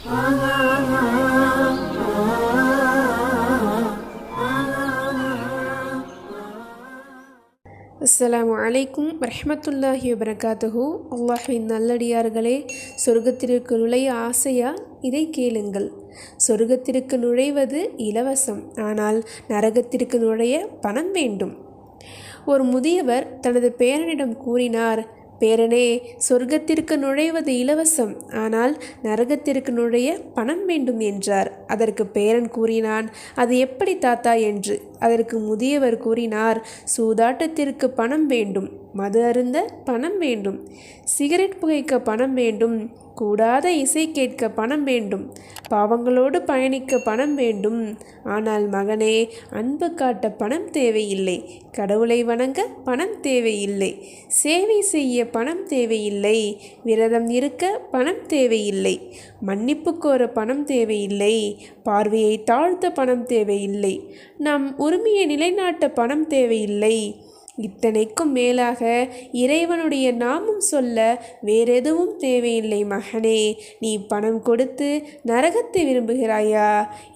அஸ்ஸலாமு அலைக்கும் வரஹ்மத்துல்லாஹி வபரகாத்துஹு. அல்லாஹ்வின் நல்லடியார்களே, சொர்க்கத்திற்கு நுழைய ஆசையா? இதை கேளுங்கள். சொர்க்கத்திற்கு நுழைவது இலவசம், ஆனால் நரகத்திற்கு நுழைய பணம் வேண்டும். ஒரு முதியவர் தனது பேரனிடம் கூறினார், பேரனே, சொர்க்கத்திற்கு நுழைவது இலவசம், ஆனால் நரகத்திற்கு நுழைய பணம் வேண்டும் என்றார். அதற்கு பேரன் கூறினான், அது எப்படி தாத்தா என்று. அதற்கு முதியவர் கூறினார், சூதாட்டத்திற்கு பணம் வேண்டும், மது அருந்த பணம் வேண்டும், சிகரெட் புகைக்க பணம் வேண்டும், கூடாத இசை கேட்க பணம் வேண்டும், பாவங்களோடு பயணிக்க பணம் வேண்டும். ஆனால் மகனே, அன்பு காட்ட பணம் தேவையில்லை, கடவுளை வணங்க பணம் தேவையில்லை, சேவை செய்ய பணம் தேவையில்லை, விரதம் இருக்க பணம் தேவையில்லை, மன்னிப்பு கோர பணம் தேவையில்லை, பார்வையை தாழ்த்த பணம் தேவையில்லை, நம் உரிமையை நிலைநாட்ட பணம் தேவையில்லை. இத்தனைக்கும் மேலாக இறைவனுடைய நாமம் சொல்ல வேறெதுவும் தேவையில்லை. மகனே, நீ பணம் கொடுத்து நரகத்தை விரும்புகிறாயா?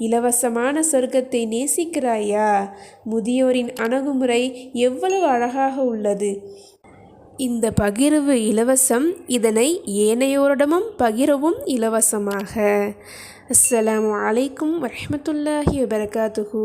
இலவசமான சொர்க்கத்தை நேசிக்கிறாயா? முதியோரின் அணுகுமுறை எவ்வளவு அழகாக உள்ளது! இந்த பகிர்வு இலவசம், இதனை ஏனையோரிடமும் பகிரவும் இலவசமாக. அஸ்ஸலாமு அலைக்கும் வரஹ்மத்துல்லாஹி வபரகாத்துஹு.